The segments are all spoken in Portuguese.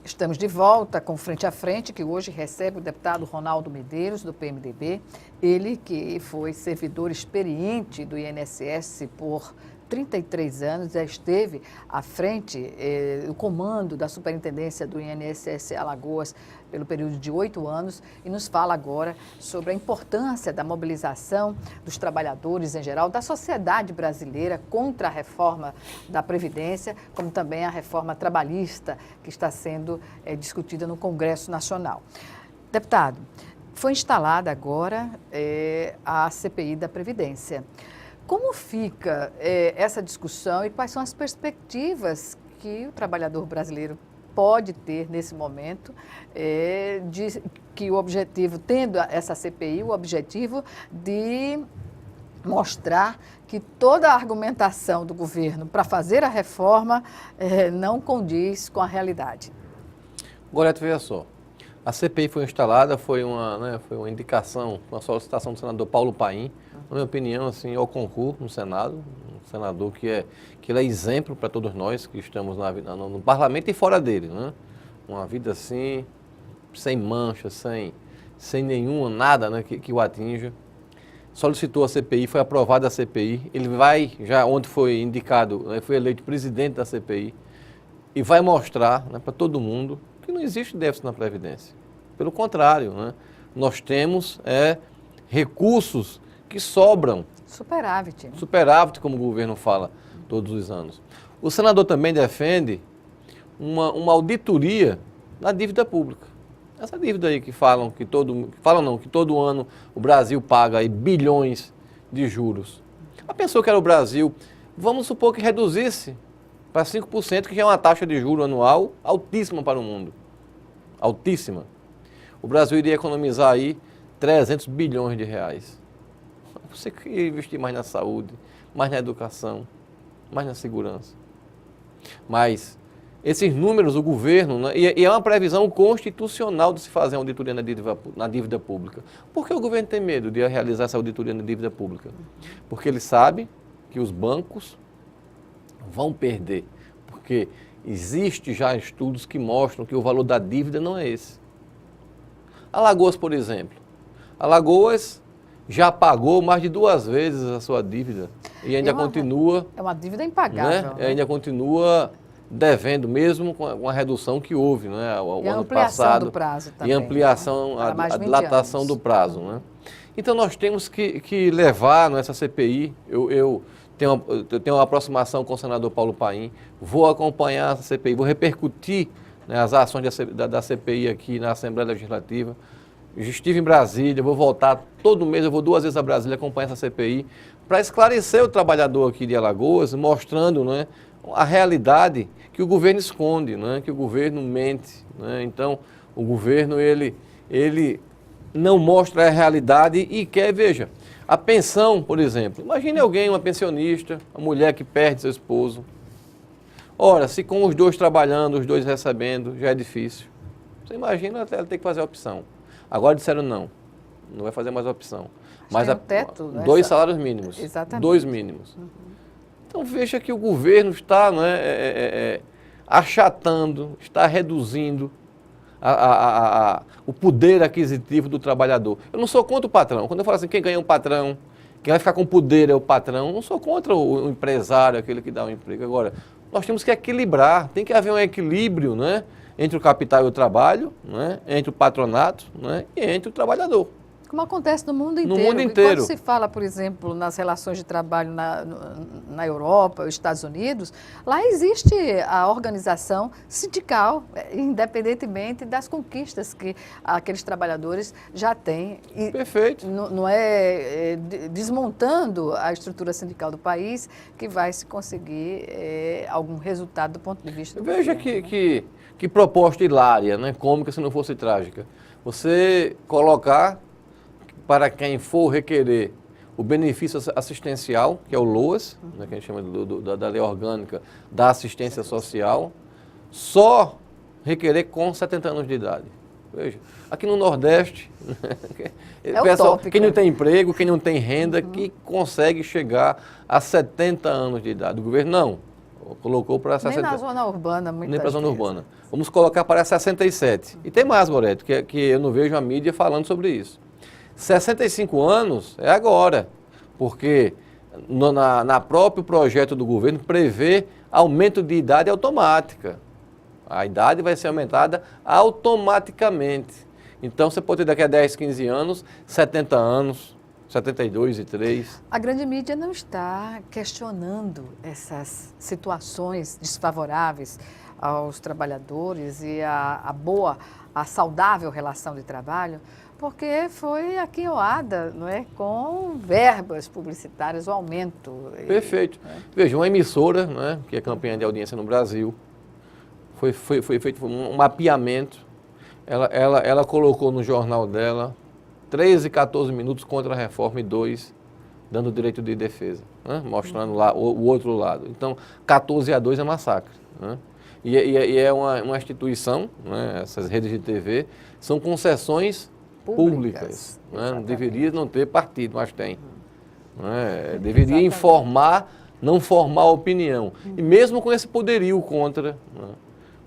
Estamos de volta com Frente a Frente, que hoje recebe o deputado Ronaldo Medeiros, do PMDB. Ele que foi servidor experiente do INSS por 33 anos, já esteve à frente, o comando da superintendência do INSS Alagoas pelo período de 8 anos e nos fala agora sobre a importância da mobilização dos trabalhadores em geral, da sociedade brasileira contra a reforma da Previdência, como também a reforma trabalhista que está sendo discutida no Congresso Nacional. Deputado, foi instalada agora a CPI da Previdência. Como fica essa discussão e quais são as perspectivas que o trabalhador brasileiro pode ter nesse momento, de que o objetivo, tendo essa CPI, o objetivo de mostrar que toda a argumentação do governo para fazer a reforma não condiz com a realidade? Gorete, veja só. A CPI foi instalada, foi uma indicação, uma solicitação do senador Paulo Paim, na minha opinião, assim, ao concurso no Senado, um senador que ele é exemplo para todos nós que estamos no parlamento e fora dele, né? Uma vida assim, sem mancha, sem nenhuma, nada, né, que o atinja. Solicitou a CPI, foi aprovada a CPI, ele vai, já ontem foi indicado, né, foi eleito presidente da CPI, e vai mostrar, né, para todo mundo que não existe déficit na Previdência. Pelo contrário, né, nós temos recursos que sobram. Superávit. Superávit, como o governo fala todos os anos. O senador também defende uma auditoria na dívida pública. Essa dívida aí que que todo ano o Brasil paga aí bilhões de juros. A pessoa que era o Brasil, vamos supor que reduzisse para 5%, que já é uma taxa de juros anual altíssima para o mundo. Altíssima. O Brasil iria economizar aí 300 bilhões de reais. Você queria investir mais na saúde, mais na educação, mais na segurança. Mas esses números, o governo, né, e é uma previsão constitucional de se fazer uma auditoria na dívida pública. Por que o governo tem medo de realizar essa auditoria na dívida pública? Porque ele sabe que os bancos vão perder, porque existe já estudos que mostram que o valor da dívida não é esse. Alagoas, por exemplo. Alagoas já pagou mais de 2 vezes a sua dívida e ainda continua... É uma dívida impagável. Né? Ainda continua devendo, mesmo com a redução que houve, né? O e a ano ampliação passado, do prazo também. E a ampliação, né? a dilatação do prazo. Né? Então nós temos que levar nessa CPI, eu tenho uma aproximação com o senador Paulo Paim, vou acompanhar essa CPI, vou repercutir, né, as ações da CPI aqui na Assembleia Legislativa. Estive em Brasília, vou voltar todo mês, eu vou 2 vezes a Brasília acompanhar essa CPI, para esclarecer o trabalhador aqui de Alagoas, mostrando, né, a realidade que o governo esconde, né, que o governo mente. Né? Então, o governo, ele não mostra a realidade e quer, veja, a pensão, por exemplo. Imagine alguém, uma pensionista, uma mulher que perde seu esposo. Ora, se com os dois trabalhando, os dois recebendo, já é difícil. Você imagina ela ter que fazer a opção. Agora disseram não vai fazer mais opção. Mas tem um teto, 2 salários mínimos. Exatamente. 2 mínimos. Então veja que o governo está achatando, está reduzindo o poder aquisitivo do trabalhador. Eu não sou contra o patrão. Quando eu falo assim, quem ganha é o patrão, quem vai ficar com poder é o patrão, eu não sou contra o empresário, aquele que dá um emprego. Agora, nós temos que equilibrar, tem que haver um equilíbrio, né, entre o capital e o trabalho, né, entre o patronato, né, e entre o trabalhador. Como acontece no mundo inteiro. No mundo inteiro. Quando se fala, por exemplo, nas relações de trabalho na Europa, nos Estados Unidos, lá existe a organização sindical, independentemente das conquistas que aqueles trabalhadores já têm. E perfeito. Não é desmontando a estrutura sindical do país que vai se conseguir algum resultado do ponto de vista do Veja governo, que proposta hilária, né? Cômica se não fosse trágica. Você colocar para quem for requerer o benefício assistencial, que é o LOAS, né, que a gente chama da lei orgânica da assistência social, só requerer com 70 anos de idade. Veja, aqui no Nordeste, pessoal, quem não tem emprego, quem não tem renda, que consegue chegar a 70 anos de idade. O governo não. colocou para 60. Nem na zona urbana, muitas Nem para a zona vezes. urbana. Vamos colocar para 67. E tem mais, Goretti, que eu não vejo a mídia falando sobre isso. 65 anos é agora, porque na próprio projeto do governo prevê aumento de idade automática. A idade vai ser aumentada automaticamente. Então, você pode ter daqui a 10, 15 anos, 70 anos, 72 e 3. A grande mídia não está questionando essas situações desfavoráveis aos trabalhadores e a saudável relação de trabalho, porque foi aquinhoada, não é, com verbas publicitárias, o aumento. Perfeito. Veja, uma emissora, né, que é campeã de audiência no Brasil, foi feito um mapeamento. Ela colocou no jornal dela 13, 14 minutos contra a reforma e 2 dando direito de defesa, né, mostrando lá o outro lado. Então, 14-2 é massacre. Né? E é uma instituição, né, essas redes de TV, são concessões públicas. Né? Não deveria não ter partido, mas tem. Né? Deveria informar, não formar opinião. E mesmo com esse poderio contra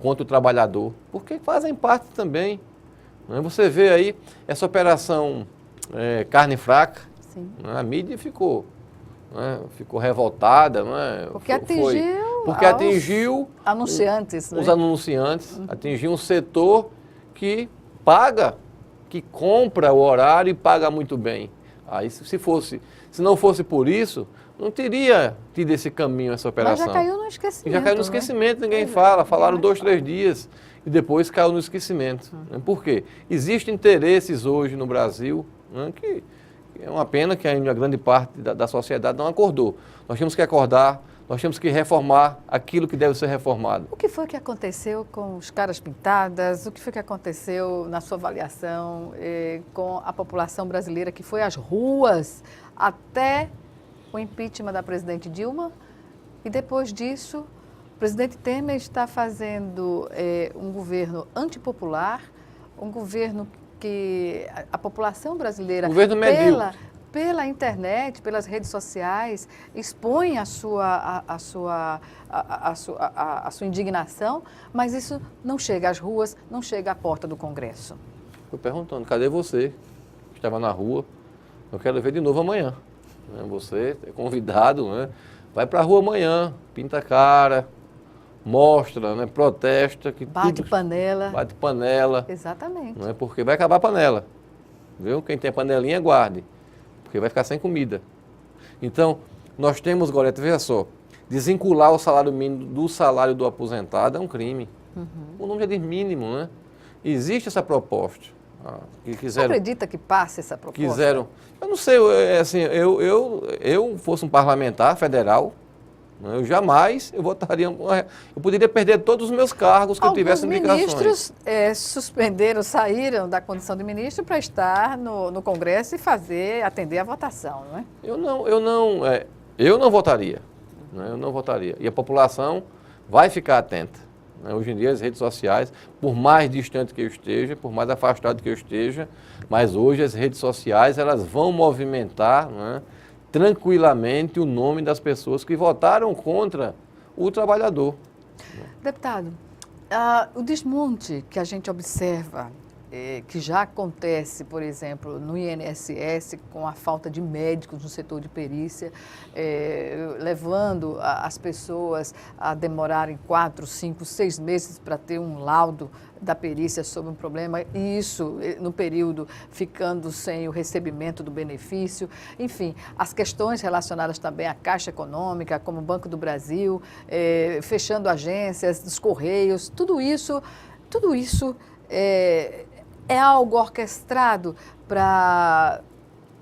o trabalhador, porque fazem parte também. Né? Você vê aí essa operação carne fraca, né? A mídia ficou revoltada. Né? Porque atingiu anunciantes, os anunciantes, atingiu um setor que paga, que compra o horário e paga muito bem. Aí, se não fosse por isso, não teria tido esse caminho, essa operação. Mas já caiu no esquecimento. Já caiu no esquecimento, ninguém fala. Falaram 2, 3 dias e depois caiu no esquecimento. Né? Por quê? Existem interesses hoje no Brasil, né, que é uma pena que ainda a grande parte da sociedade não acordou. Nós temos que acordar, nós temos que reformar aquilo que deve ser reformado. O que foi que aconteceu com os caras pintadas? O que foi que aconteceu, na sua avaliação, com a população brasileira que foi às ruas até o impeachment da presidente Dilma? E depois disso, o presidente Temer está fazendo um governo antipopular, um governo que a população brasileira, pela internet, pelas redes sociais, expõe a sua indignação, mas isso não chega às ruas, não chega à porta do Congresso. Estou perguntando, cadê você? Estava na rua, eu quero ver de novo amanhã. Você é convidado, né? Vai para a rua amanhã, pinta a cara, mostra, né? Protesta. Bate panela. Bate panela. Exatamente. Não é porque vai acabar a panela. Viu? Quem tem panelinha, guarde. Porque vai ficar sem comida. Então, nós temos, Goretti, veja só, desvincular o salário mínimo do salário do aposentado é um crime. O nome já diz mínimo, né? Existe essa proposta. Você acredita que passe essa proposta? Eu não sei, assim, eu fosse um parlamentar federal, eu jamais votaria, eu poderia perder todos os meus cargos que eu tivesse indicações. Alguns ministros saíram da condição de ministro para estar no Congresso e atender a votação, não é? Eu não votaria, né? Eu não votaria. E a população vai ficar atenta. Né? Hoje em dia as redes sociais, por mais distante que eu esteja, por mais afastado que eu esteja, mas hoje as redes sociais elas vão movimentar, né, tranquilamente o nome das pessoas que votaram contra o trabalhador. Deputado, o desmonte que a gente observa, que já acontece, por exemplo, no INSS, com a falta de médicos no setor de perícia, levando as pessoas a demorarem 4, 5, 6 meses para ter um laudo da perícia sobre um problema, e isso, no período, ficando sem o recebimento do benefício. Enfim, as questões relacionadas também à Caixa Econômica, como o Banco do Brasil, fechando agências, dos Correios, tudo isso é algo orquestrado para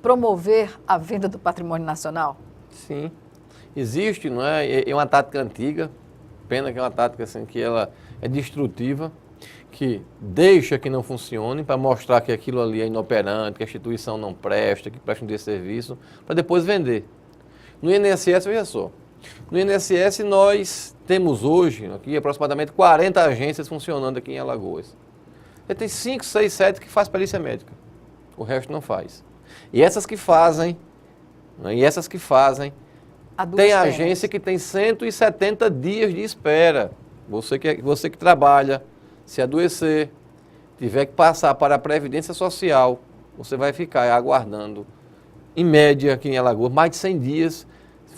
promover a venda do patrimônio nacional? Sim, existe, não é? É uma tática antiga, pena que é uma tática assim, que ela é destrutiva, que deixa que não funcione para mostrar que aquilo ali é inoperante, que a instituição não presta, que presta um desserviço, para depois vender. No INSS, veja só, no INSS nós temos hoje aqui aproximadamente 40 agências funcionando aqui em Alagoas. Tem 5, 6, 7 que faz perícia médica. O resto não faz. E essas que fazem, Tem agência que tem 170 dias de espera. Você que trabalha, se adoecer, tiver que passar para a Previdência Social, você vai ficar aguardando, em média, aqui em Alagoas, mais de 100 dias.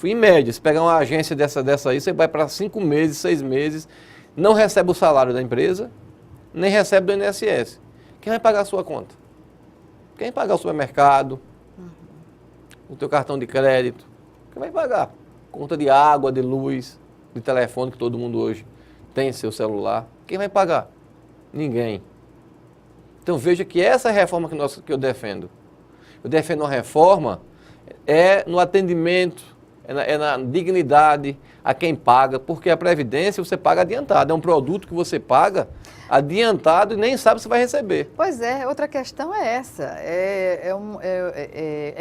Em média, se pegar uma agência dessa aí, você vai para 5 meses, 6 meses, não recebe o salário da empresa, nem recebe do INSS. Quem vai pagar a sua conta? Quem vai pagar o supermercado, o teu cartão de crédito? Quem vai pagar? Conta de água, de luz, de telefone, que todo mundo hoje tem seu celular. Quem vai pagar? Ninguém. Então veja que essa é a reforma que eu defendo. Eu defendo uma reforma no atendimento, na dignidade a quem paga, porque a Previdência você paga adiantado. É um produto que você paga adiantado e nem sabe se vai receber. Pois é, outra questão é essa. É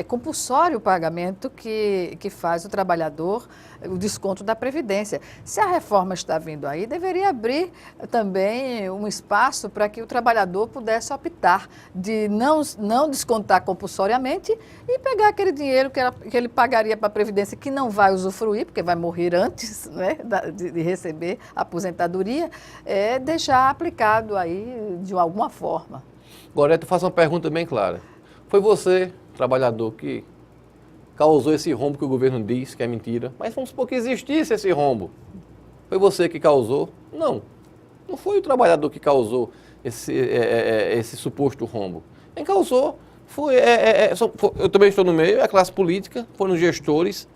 compulsório o pagamento que faz o trabalhador o desconto da Previdência. Se a reforma está vindo aí, deveria abrir também um espaço para que o trabalhador pudesse optar de não descontar compulsoriamente e pegar aquele dinheiro que ele pagaria para a Previdência, que não vai usufruir, porque vai morrer antes, né, de receber a aposentadoria, deixar aplicado aí de alguma forma. Gorete, eu faço uma pergunta bem clara. Foi você, trabalhador, que causou esse rombo que o governo diz que é mentira, mas vamos supor que existisse esse rombo. Foi você que causou? Não. Não foi o trabalhador que causou esse suposto rombo. Quem causou eu também estou no meio, é a classe política, foram os gestores,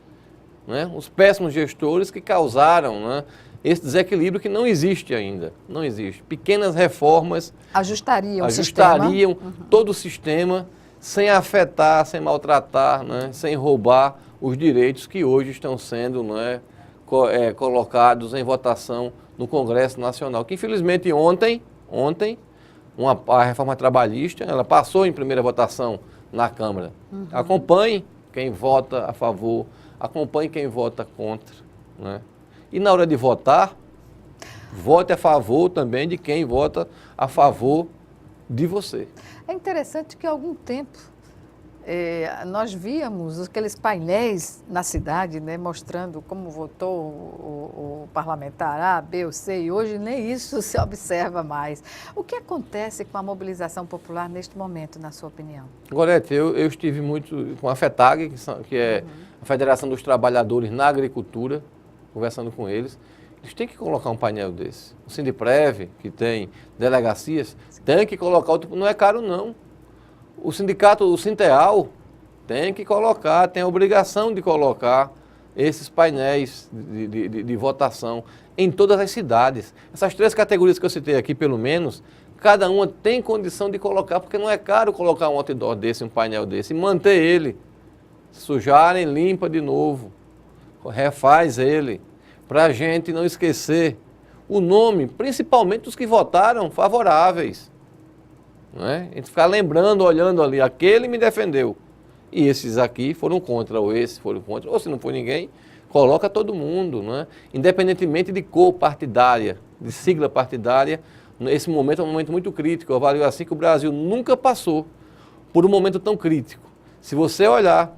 né, os péssimos gestores que causaram, né, esse desequilíbrio que não existe ainda. Não existe. Pequenas reformas ajustariam todo o sistema, sem afetar, sem maltratar, né, sem roubar os direitos que hoje estão sendo, né, colocados em votação no Congresso Nacional. Que infelizmente ontem a reforma trabalhista, ela passou em primeira votação na Câmara. Acompanhe quem vota a favor, acompanhe quem vota contra, né? E na hora de votar, vote a favor também de quem vota a favor de você. É interessante que há algum tempo nós víamos aqueles painéis na cidade, né, mostrando como votou o parlamentar A, B ou C, e hoje nem isso se observa mais. O que acontece com a mobilização popular neste momento, na sua opinião? Gorete, eu estive muito com a FETAG, que é a Federação dos Trabalhadores na Agricultura, conversando com eles. Eles têm que colocar um painel desse. O Sindiprev, que tem delegacias, tem que colocar, não é caro não. O sindicato, o Sinteal, tem que colocar, tem a obrigação de colocar esses painéis de votação em todas as cidades. Essas 3 categorias que eu citei aqui, pelo menos, cada uma tem condição de colocar, porque não é caro colocar um outdoor desse, um painel desse, e manter ele. Sujarem, limpa de novo, refaz ele, para a gente não esquecer o nome, principalmente dos que votaram favoráveis. Não é? A gente ficar lembrando, olhando ali, aquele me defendeu. E esses aqui foram contra, ou esses foram contra, ou se não for ninguém, coloca todo mundo, não é? Independentemente de cor partidária, de sigla partidária. Esse momento é um momento muito crítico. Eu avalio assim que o Brasil nunca passou por um momento tão crítico. Se você olhar,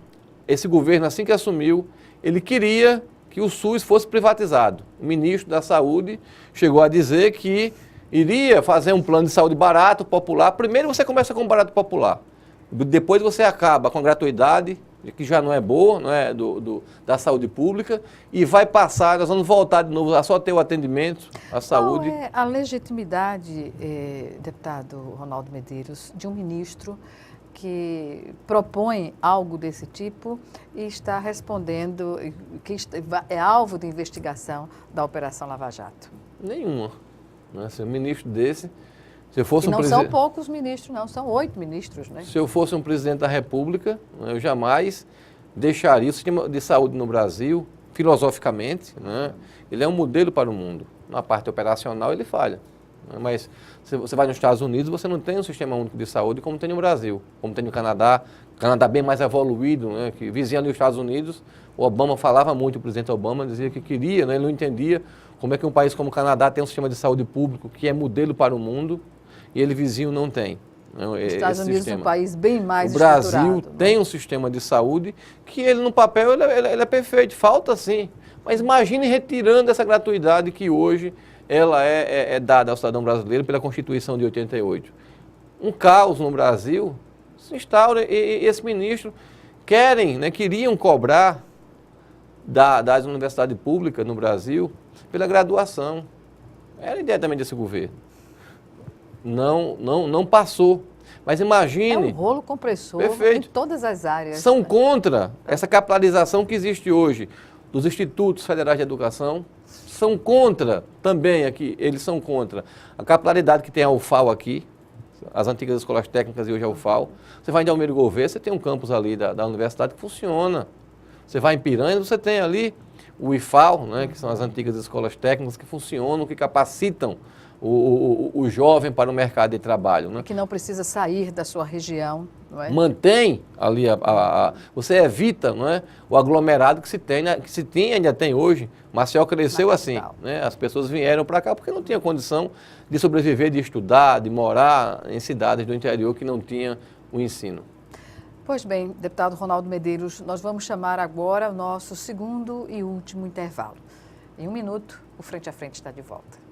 esse governo, assim que assumiu, ele queria que o SUS fosse privatizado. O ministro da Saúde chegou a dizer que iria fazer um plano de saúde barato, popular. Primeiro você começa com um barato popular. Depois você acaba com a gratuidade, que já não é boa, não é da saúde pública, e vai passar, nós vamos voltar de novo a só ter o atendimento, a saúde. Qual é a legitimidade, deputado Ronaldo Medeiros, de um ministro que propõe algo desse tipo e está respondendo, que é alvo de investigação da Operação Lava Jato? Nenhuma. Se um ministro desse, se eu fosse e não são poucos ministros, não, são 8 ministros, né? Se eu fosse um presidente da República, eu jamais deixaria o sistema de saúde no Brasil, filosoficamente, né? Ele é um modelo para o mundo. Na parte operacional ele falha. Mas se você vai nos Estados Unidos, você não tem um sistema único de saúde como tem no Brasil, como tem no Canadá. O Canadá bem mais evoluído, né? Que vizinho dos Estados Unidos, o Obama falava muito, o presidente Obama dizia que queria, né? Ele não entendia como é que um país como o Canadá tem um sistema de saúde público que é modelo para o mundo e ele vizinho não tem. né, Os Estados esse Unidos é um sistema. país bem mais O Brasil estruturado, tem né? um sistema de saúde que ele no papel ele é perfeito, falta sim. Mas imagine retirando essa gratuidade que hoje ela é dada ao cidadão brasileiro pela Constituição de 88. Um caos no Brasil se instaura e esse ministro queriam cobrar das universidades públicas no Brasil pela graduação. Era a ideia também desse governo. Não passou. Mas É um imagine, rolo compressor Perfeito. em todas as áreas. são né? contra essa capilarização que existe hoje dos institutos federais de educação, são contra também aqui, eles são contra a capilaridade que tem a UFAL aqui, as antigas escolas técnicas e hoje a UFAL. Você vai em Almiro Gouveia, você tem um campus ali da universidade que funciona. Você vai em Piranha, você tem ali o IFAL, né, que são as antigas escolas técnicas que funcionam, que capacitam o jovem para o mercado de trabalho. Né? Que não precisa sair da sua região, não é? Mantém ali, você evita, não é, o aglomerado que se tem, que se tinha, ainda tem hoje. Maceió cresceu assim, né? As pessoas vieram para cá porque não tinha condição de sobreviver, de estudar, de morar em cidades do interior que não tinha o ensino. Pois bem, deputado Ronaldo Medeiros, nós vamos chamar agora o nosso segundo e último intervalo. Em 1 minuto, o Frente a Frente está de volta.